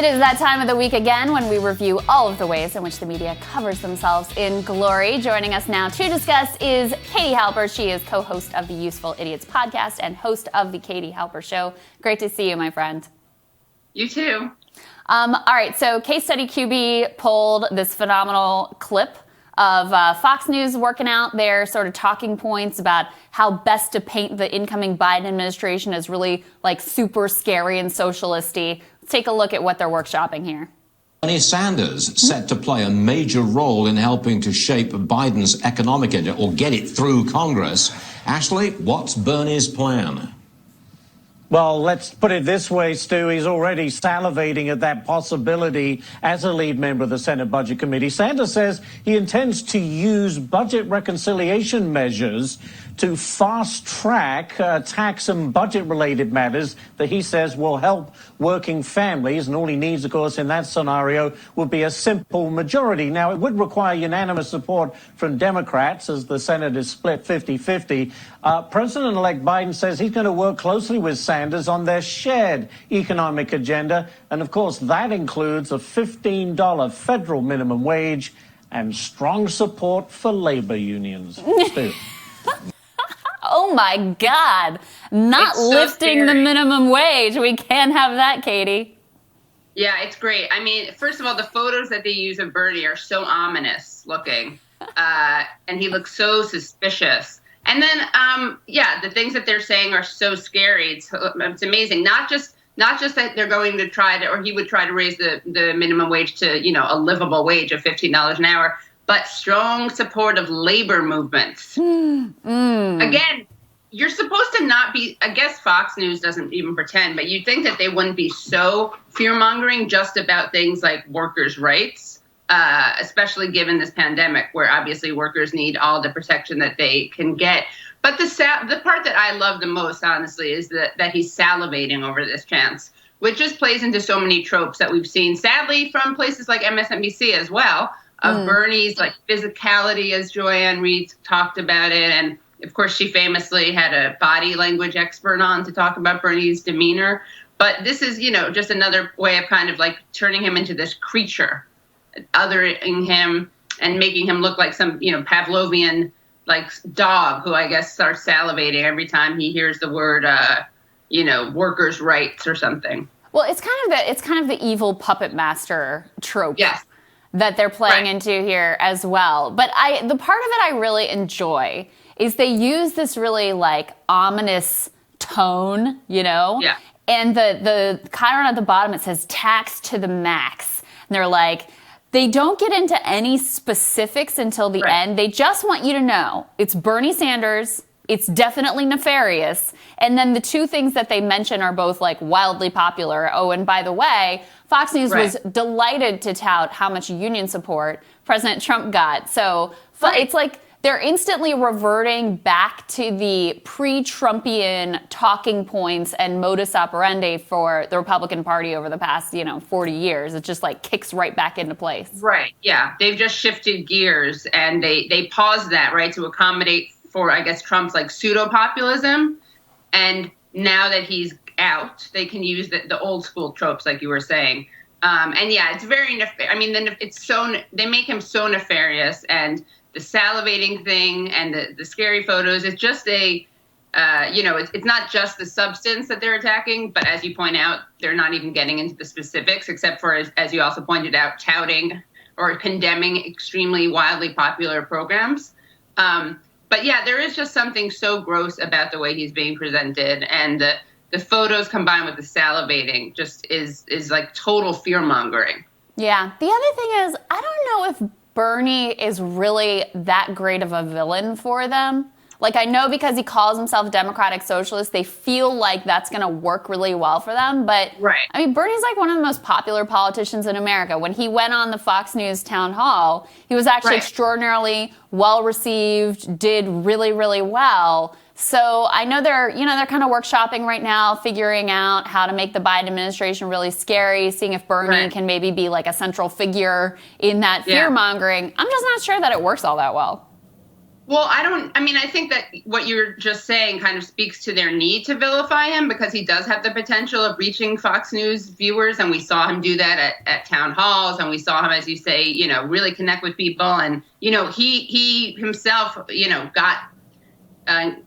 It is that time of the week again when we review all of the ways in which the media covers themselves in glory. Joining us now to discuss is Katie Halper. She is co-host of the Useful Idiots podcast and host of the Katie Halper Show. Great to see you, my friend. You too. All right, so Case Study QB pulled this phenomenal clip of Fox News working out their sort of talking points about how best to paint the incoming Biden administration as really like super scary and socialisty. Let's take a look at what they're workshopping here. Bernie Sanders set to play a major role in helping to shape Biden's economic agenda or get it through Congress. Ashley, what's Bernie's plan? Well, let's put it this way, Stu. He's already salivating at that possibility as a lead member of the Senate Budget Committee. Sanders says he intends to use budget reconciliation measures to fast-track tax and budget-related matters that he says will help working families. And all he needs, of course, in that scenario would be a simple majority. Now, it would require unanimous support from Democrats, as the Senate is split 50-50. President-elect Biden says he's going to work closely with Sanders on their shared economic agenda. And, of course, that includes a $15 federal minimum wage and strong support for labor unions. Stu. Oh, my God. Not lifting the minimum wage. We can't have that, Katie. Yeah, it's great. I mean, first of all, the photos that they use of Bernie are so ominous looking. And he looks so suspicious. And then, the things that they're saying are so scary. It's amazing. Not just that they're going to try to, or he would try to raise the minimum wage to, a livable wage of $15 an hour, but strong support of labor movements. Again, you're supposed to not be, I guess Fox News doesn't even pretend, but you'd think that they wouldn't be so fear-mongering just about things like workers' rights, especially given this pandemic where obviously workers need all the protection that they can get. But the part that I love the most, honestly, is that he's salivating over this chance, which just plays into so many tropes that we've seen, sadly, from places like MSNBC as well, of Bernie's like physicality, as Joanne Reed talked about it. And of course, she famously had a body language expert on to talk about Bernie's demeanor. But this is, just another way of kind of like turning him into this creature, othering him and making him look like some, Pavlovian like dog who I guess starts salivating every time he hears the word, workers' rights or something. Well, it's kind of the evil puppet master trope. Yes. That they're playing into here as well. But the part of it I really enjoy is they use this really like ominous tone, Yeah. And the chyron at the bottom, it says tax to the max. And they're like, they don't get into any specifics until the end. They just want you to know it's Bernie Sanders. It's definitely nefarious. And then the two things that they mention are both like wildly popular. Oh, and by the way, Fox News was delighted to tout how much union support President Trump got. So it's like they're instantly reverting back to the pre-Trumpian talking points and modus operandi for the Republican Party over the past, 40 years. It just like kicks right back into place. Right. Yeah. They've just shifted gears and they paused that, right, to accommodate for, I guess, Trump's like pseudo-populism. And now that he's out, they can use the old school tropes, like you were saying. It's very, they make him so nefarious, and the salivating thing and the scary photos, it's just it's not just the substance that they're attacking, but as you point out, they're not even getting into the specifics, except for, as you also pointed out, touting or condemning extremely wildly popular programs. But yeah, there is just something so gross about the way he's being presented, and the photos combined with the salivating just is like total fear mongering. Yeah. The other thing is, I don't know if Bernie is really that great of a villain for them. Like, I know because he calls himself Democratic Socialist, they feel like that's going to work really well for them. But, I mean, Bernie's like one of the most popular politicians in America. When he went on the Fox News town hall, he was actually extraordinarily well-received, did really, really well. So I know they're kind of workshopping right now, figuring out how to make the Biden administration really scary, seeing if Bernie can maybe be like a central figure in that fear-mongering. I'm just not sure that it works all that well. Well, I think that what you're just saying kind of speaks to their need to vilify him, because he does have the potential of reaching Fox News viewers. And we saw him do that at town halls. And we saw him, as you say, really connect with people. And, he himself, got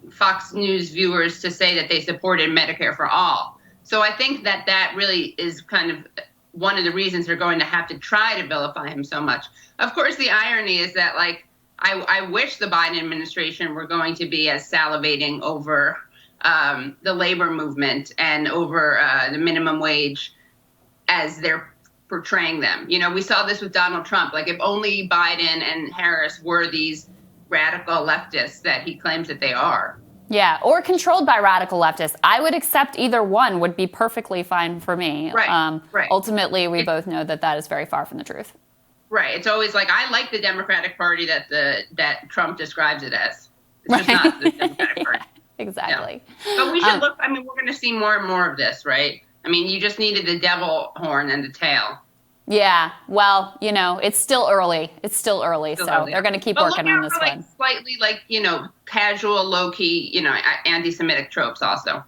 Fox News viewers to say that they supported Medicare for all. So I think that really is kind of one of the reasons they're going to have to try to vilify him so much. Of course, the irony is that, I wish the Biden administration were going to be as salivating over the labor movement and over the minimum wage as they're portraying them. We saw this with Donald Trump. If only Biden and Harris were these radical leftists that he claims that they are. Yeah, or controlled by radical leftists. I would accept either one, would be perfectly fine for me. Right. Ultimately, we both know that is very far from the truth. Right. It's always I like the Democratic Party that Trump describes it as. It's just not the Democratic Party. Exactly. Yeah. But we should look. We're going to see more and more of this, right? You just needed the devil horn and the tail. Yeah. Well, it's still early. So they're going to keep working on this one. Slightly casual, low key, anti-Semitic tropes also.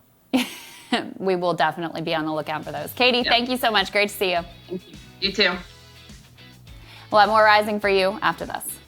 We will definitely be on the lookout for those. Katie, Thank you so much. Great to see you. Thank you. You too. We'll have more Rising for you after this.